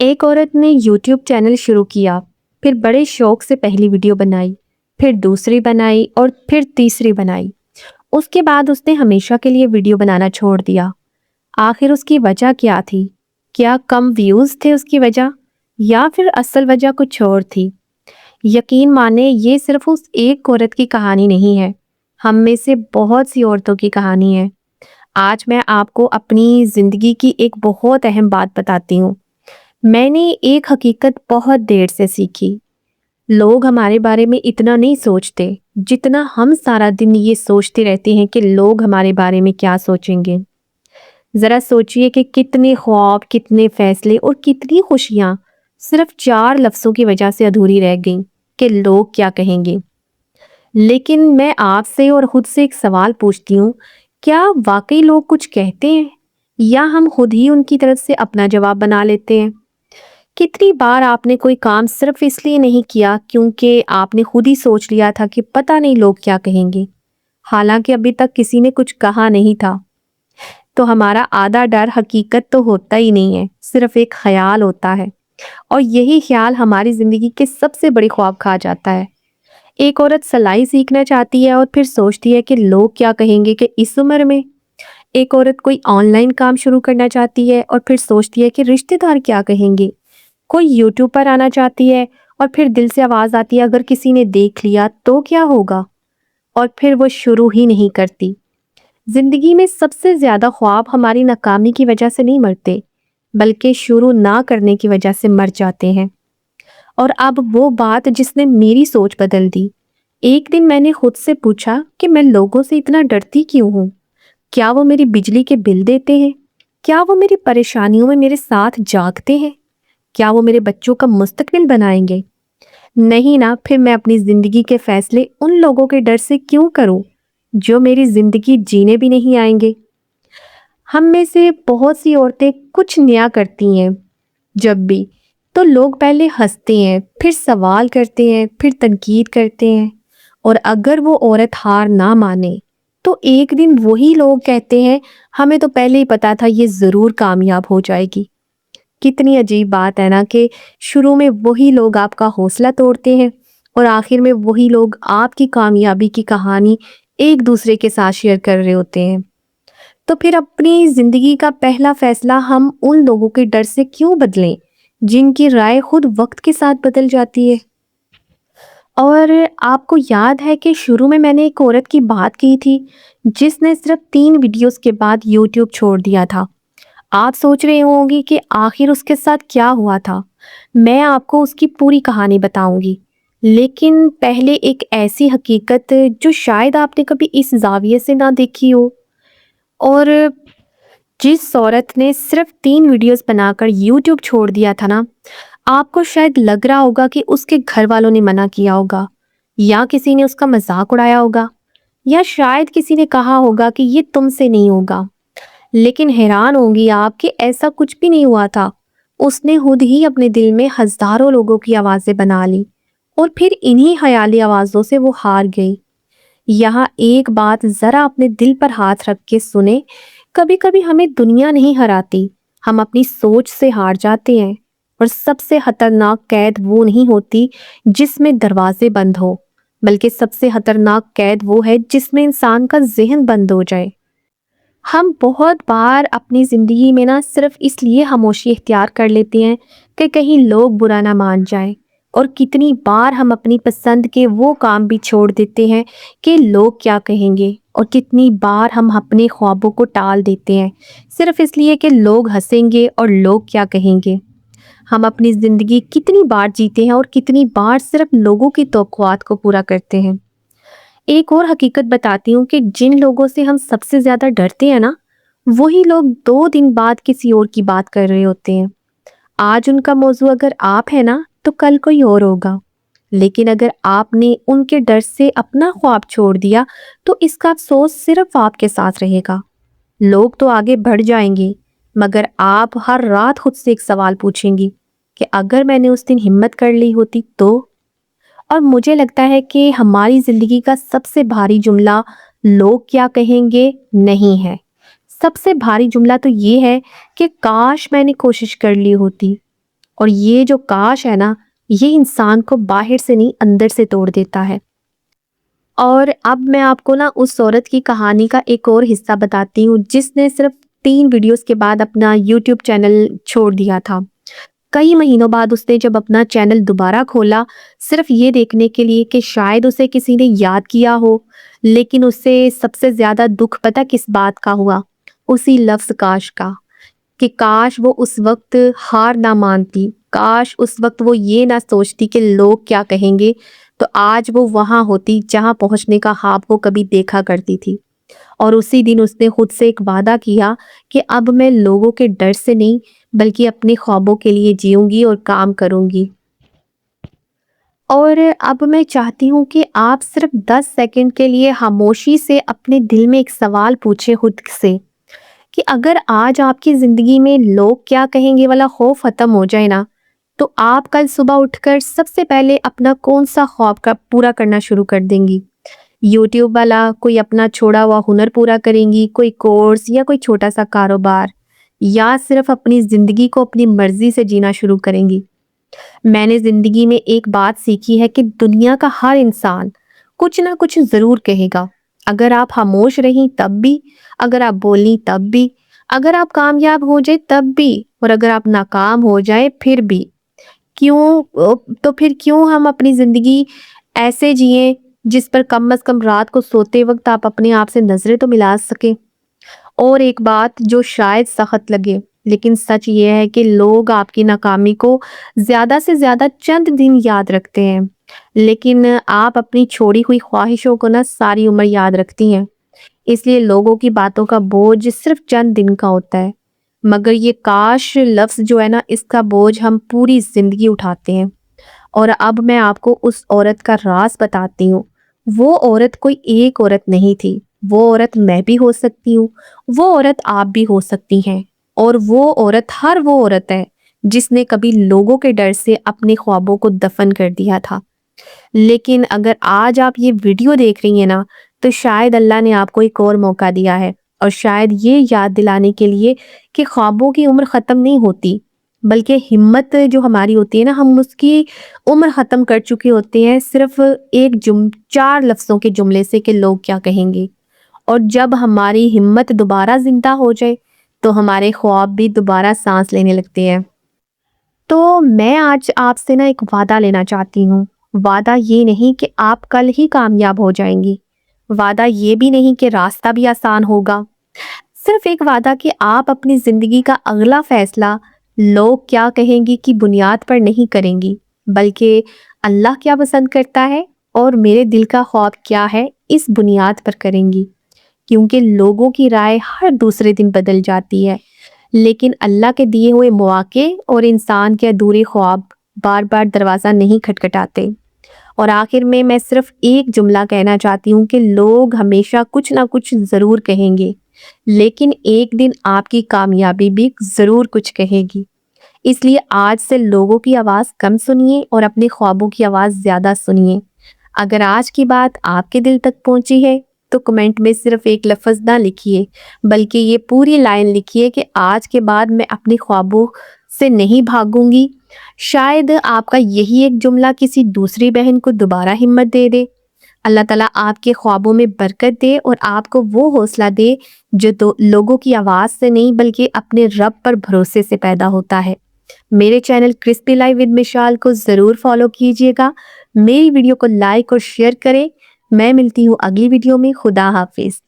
एक औरत ने यूट्यूब चैनल शुरू किया, फिर बड़े शौक से पहली वीडियो बनाई, फिर दूसरी बनाई और फिर तीसरी बनाई। उसके बाद उसने हमेशा के लिए वीडियो बनाना छोड़ दिया। आखिर उसकी वजह क्या थी? क्या कम व्यूज थे उसकी वजह, या फिर असल वजह कुछ और थी? यकीन माने ये सिर्फ उस एक औरत की कहानी नहीं है, हम में से बहुत सी औरतों की कहानी है। आज मैं आपको अपनी जिंदगी की एक बहुत अहम बात बताती हूँ। मैंने एक हकीकत बहुत देर से सीखी। लोग हमारे बारे में इतना नहीं सोचते, जितना हम सारा दिन ये सोचते रहते हैं कि लोग हमारे बारे में क्या सोचेंगे। ज़रा सोचिए कि कितने ख्वाब, कितने फैसले और कितनी खुशियाँ सिर्फ 4 लफ्ज़ों की वजह से अधूरी रह गईं कि लोग क्या कहेंगे। लेकिन मैं आपसे और खुद से एक सवाल पूछती हूँ, क्या वाक़ई लोग कुछ कहते हैं या हम खुद ही उनकी तरफ से अपना जवाब बना लेते हैं? कितनी बार आपने कोई काम सिर्फ इसलिए नहीं किया क्योंकि आपने खुद ही सोच लिया था कि पता नहीं लोग क्या कहेंगे, हालांकि अभी तक किसी ने कुछ कहा नहीं था। तो हमारा आधा डर हकीकत तो होता ही नहीं है, सिर्फ एक ख्याल होता है। और यही ख्याल हमारी जिंदगी के सबसे बड़े ख्वाब खा जाता है। एक औरत सिलाई सीखना चाहती है और फिर सोचती है कि लोग क्या कहेंगे कि इस उम्र में। एक औरत कोई ऑनलाइन काम शुरू करना चाहती है और फिर सोचती है कि रिश्तेदार क्या कहेंगे। कोई यूट्यूब पर आना चाहती है और फिर दिल से आवाज आती है, अगर किसी ने देख लिया तो क्या होगा? और फिर वो शुरू ही नहीं करती। जिंदगी में सबसे ज्यादा ख्वाब हमारी नाकामी की वजह से नहीं मरते, बल्कि शुरू ना करने की वजह से मर जाते हैं। और अब वो बात जिसने मेरी सोच बदल दी। एक दिन मैंने खुद से पूछा कि मैं लोगों से इतना डरती क्यों हूँ? क्या वो मेरी बिजली के बिल देते हैं? क्या वो मेरी परेशानियों में मेरे साथ जागते हैं? क्या वो मेरे बच्चों का मुस्तकबिल बनाएंगे? नहीं ना, फिर मैं अपनी जिंदगी के फैसले उन लोगों के डर से क्यों करूं जो मेरी जिंदगी जीने भी नहीं आएंगे। हम में से बहुत सी औरतें कुछ नया करती हैं जब भी, तो लोग पहले हंसते हैं, फिर सवाल करते हैं, फिर तनकीद करते हैं। और अगर वो औरत हार ना माने तो एक दिन वही लोग कहते हैं, हमें तो पहले ही पता था ये जरूर कामयाब हो जाएगी। कितनी अजीब बात है ना कि शुरू में वही लोग आपका हौसला तोड़ते हैं और आखिर में वही लोग आपकी कामयाबी की कहानी एक दूसरे के साथ शेयर कर रहे होते हैं। तो फिर अपनी जिंदगी का पहला फैसला हम उन लोगों के डर से क्यों बदलें जिनकी राय खुद वक्त के साथ बदल जाती है। और आपको याद है कि शुरू में मैंने एक औरत की बात की थी जिसने सिर्फ 3 वीडियोस के बाद यूट्यूब छोड़ दिया था। आप सोच रहे होंगे कि आखिर उसके साथ क्या हुआ था। मैं आपको उसकी पूरी कहानी बताऊंगी, लेकिन पहले एक ऐसी हकीकत जो शायद आपने कभी इस जाविये से ना देखी हो। और जिस औरत ने सिर्फ 3 वीडियोस बनाकर यूट्यूब छोड़ दिया था ना, आपको शायद लग रहा होगा कि उसके घर वालों ने मना किया होगा, या किसी ने उसका मजाक उड़ाया होगा, या शायद किसी ने कहा होगा कि ये तुमसे नहीं होगा। लेकिन हैरान होंगी आप कि ऐसा कुछ भी नहीं हुआ था। उसने खुद ही अपने दिल में हजारों लोगों की आवाजें बना ली और फिर इन्हीं ख्याली आवाजों से वो हार गई। यहाँ एक बात जरा अपने दिल पर हाथ रख के सुने, कभी कभी हमें दुनिया नहीं हराती, हम अपनी सोच से हार जाते हैं। और सबसे खतरनाक कैद वो नहीं होती जिसमें दरवाजे बंद हो, बल्कि सबसे खतरनाक कैद वो है जिसमें इंसान का जहन बंद हो जाए। हम बहुत बार अपनी ज़िंदगी में ना सिर्फ इसलिए खामोशी इख्तियार कर लेते हैं कि कहीं लोग बुरा ना मान जाएं। और कितनी बार हम अपनी पसंद के वो काम भी छोड़ देते हैं कि लोग क्या कहेंगे। और कितनी बार हम अपने ख्वाबों को टाल देते हैं सिर्फ इसलिए कि लोग हंसेंगे और लोग क्या कहेंगे। हम अपनी ज़िंदगी कितनी बार जीते हैं और कितनी बार सिर्फ लोगों की तवक्कुआत को पूरा करते हैं। एक और हकीकत बताती हूँ कि जिन लोगों से हम सबसे ज्यादा डरते हैं ना, वही लोग 2 दिन बाद किसी और की बात कर रहे होते हैं। आज उनका मौजू अगर आप है ना, तो कल कोई और होगा। लेकिन अगर आपने उनके डर से अपना ख्वाब छोड़ दिया, तो इसका अफसोस सिर्फ आपके साथ रहेगा। लोग तो आगे बढ़ जाएंगे, मगर आप हर रात खुद से एक सवाल पूछेंगी कि अगर मैंने उस दिन हिम्मत कर ली होती तो। और मुझे लगता है कि हमारी ज़िंदगी का सबसे भारी जुमला लोग क्या कहेंगे नहीं है। सबसे भारी जुमला तो ये है कि काश मैंने कोशिश कर ली होती। اور یہ جو کاش ہے نا، یہ انسان کو باہر سے نہیں اندر سے توڑ دیتا ہے۔ اور اب میں آپ کو نا اس عورت کی کہانی کا ایک اور حصہ بتاتی ہوں جس نے صرف 3 ویڈیوز کے بعد اپنا یوٹیوب چینل چھوڑ دیا تھا۔ کئی مہینوں بعد اس نے جب اپنا چینل دوبارہ کھولا، صرف یہ دیکھنے کے لیے کہ شاید اسے کسی نے یاد کیا ہو، لیکن اسے سب سے زیادہ دکھ پتہ کس بات کا ہوا؟ اسی لفظ کاش کا، کہ کاش وہ اس وقت ہار نہ مانتی، کاش اس وقت وہ یہ نہ سوچتی کہ لوگ کیا کہیں گے، تو آج وہ وہاں ہوتی جہاں پہنچنے کا خواب وہ کبھی دیکھا کرتی تھی۔ اور اسی دن اس نے خود سے ایک وعدہ کیا کہ اب میں لوگوں کے ڈر سے نہیں بلکہ اپنے خوابوں کے لیے جیوں گی اور کام کروں گی۔ اور اب میں چاہتی ہوں کہ آپ صرف 10 سیکنڈ کے لیے خاموشی سے اپنے دل میں ایک سوال پوچھیں خود سے کہ اگر آج آپ کی زندگی میں لوگ کیا کہیں گے والا خوف ختم ہو جائے نا، تو آپ کل صبح اٹھ کر سب سے پہلے اپنا کون سا خواب کا پورا کرنا شروع کر دیں گی؟ یوٹیوب والا، کوئی اپنا چھوڑا ہوا ہنر پورا کریں گی، کوئی کورس یا کوئی چھوٹا سا کاروبار، یا صرف اپنی زندگی کو اپنی مرضی سے جینا شروع کریں گی؟ میں نے زندگی میں ایک بات سیکھی ہے کہ دنیا کا ہر انسان کچھ نہ کچھ ضرور کہے گا۔ اگر آپ خاموش رہیں تب بھی، اگر آپ بولیں تب بھی، اگر آپ کامیاب ہو جائے تب بھی، اور اگر آپ ناکام ہو جائے پھر بھی۔ پھر کیوں ہم اپنی زندگی ایسے جئیں جس پر کم از کم رات کو سوتے وقت آپ اپنے آپ سے نظریں تو ملا سکیں؟ اور ایک بات جو شاید سخت لگے لیکن سچ یہ ہے کہ لوگ آپ کی ناکامی کو زیادہ سے زیادہ چند دن یاد رکھتے ہیں، لیکن آپ اپنی چھوڑی ہوئی خواہشوں کو نا ساری عمر یاد رکھتی ہیں۔ اس لیے لوگوں کی باتوں کا بوجھ صرف چند دن کا ہوتا ہے، مگر یہ کاش لفظ جو ہے نا، اس کا بوجھ ہم پوری زندگی اٹھاتے ہیں۔ اور اب میں آپ کو اس عورت کا راز بتاتی ہوں۔ وہ عورت کوئی ایک عورت نہیں تھی، وہ عورت میں بھی ہو سکتی ہوں، وہ عورت آپ بھی ہو سکتی ہیں، اور وہ عورت وہ عورت ہے جس نے کبھی لوگوں کے ڈر سے اپنے خوابوں کو دفن کر دیا تھا۔ لیکن اگر آج آپ یہ ویڈیو دیکھ رہی ہیں نا، تو شاید اللہ نے آپ کو ایک اور موقع دیا ہے، اور شاید یہ یاد دلانے کے لیے کہ خوابوں کی عمر ختم نہیں ہوتی، بلکہ ہمت جو ہماری ہوتی ہے نا، ہم اس کی عمر ختم کر چکے ہوتے ہیں صرف 4 لفظوں کے جملے سے کہ لوگ کیا کہیں گے۔ اور جب ہماری ہمت دوبارہ زندہ ہو جائے تو ہمارے خواب بھی دوبارہ سانس لینے لگتے ہیں۔ تو میں آج آپ سے نا ایک وعدہ لینا چاہتی ہوں۔ وعدہ یہ نہیں کہ آپ کل ہی کامیاب ہو جائیں گی، وعدہ یہ بھی نہیں کہ راستہ بھی آسان ہوگا، صرف ایک وعدہ کہ آپ اپنی زندگی کا اگلا فیصلہ لوگ کیا کہیں گی کی بنیاد پر نہیں کریں گی، بلکہ اللہ کیا پسند کرتا ہے اور میرے دل کا خواب کیا ہے، اس بنیاد پر کریں گی۔ کیونکہ لوگوں کی رائے ہر دوسرے دن بدل جاتی ہے، لیکن اللہ کے دیے ہوئے مواقع اور انسان کے ادھورے خواب بار بار دروازہ نہیں کھٹکھٹاتے۔ اور آخر میں صرف ایک جملہ کہنا چاہتی ہوں کہ لوگ ہمیشہ کچھ نہ کچھ ضرور کہیں گے، لیکن ایک دن آپ کی کامیابی بھی ضرور کچھ کہے گی۔ اس لیے آج سے لوگوں کی آواز کم سنیے اور اپنے خوابوں کی آواز زیادہ سنیے۔ اگر آج کی بات آپ کے دل تک پہنچی ہے تو کمنٹ میں صرف ایک لفظ نہ لکھیے، بلکہ یہ پوری لائن لکھیے کہ آج کے بعد میں اپنے خوابوں سے نہیں بھاگوں گی۔ شاید آپ کا یہی ایک جملہ کسی دوسری بہن کو دوبارہ ہمت دے دے۔ اللہ تعالیٰ آپ کے خوابوں میں برکت دے اور آپ کو وہ حوصلہ دے جو لوگوں کی آواز سے نہیں بلکہ اپنے رب پر بھروسے سے پیدا ہوتا ہے۔ میرے channel crispy life with Mishal کو ضرور فالو کیجیے گا، میری ویڈیو کو لائک اور شیئر کریں۔ میں ملتی ہوں اگلی ویڈیو میں۔ خدا حافظ۔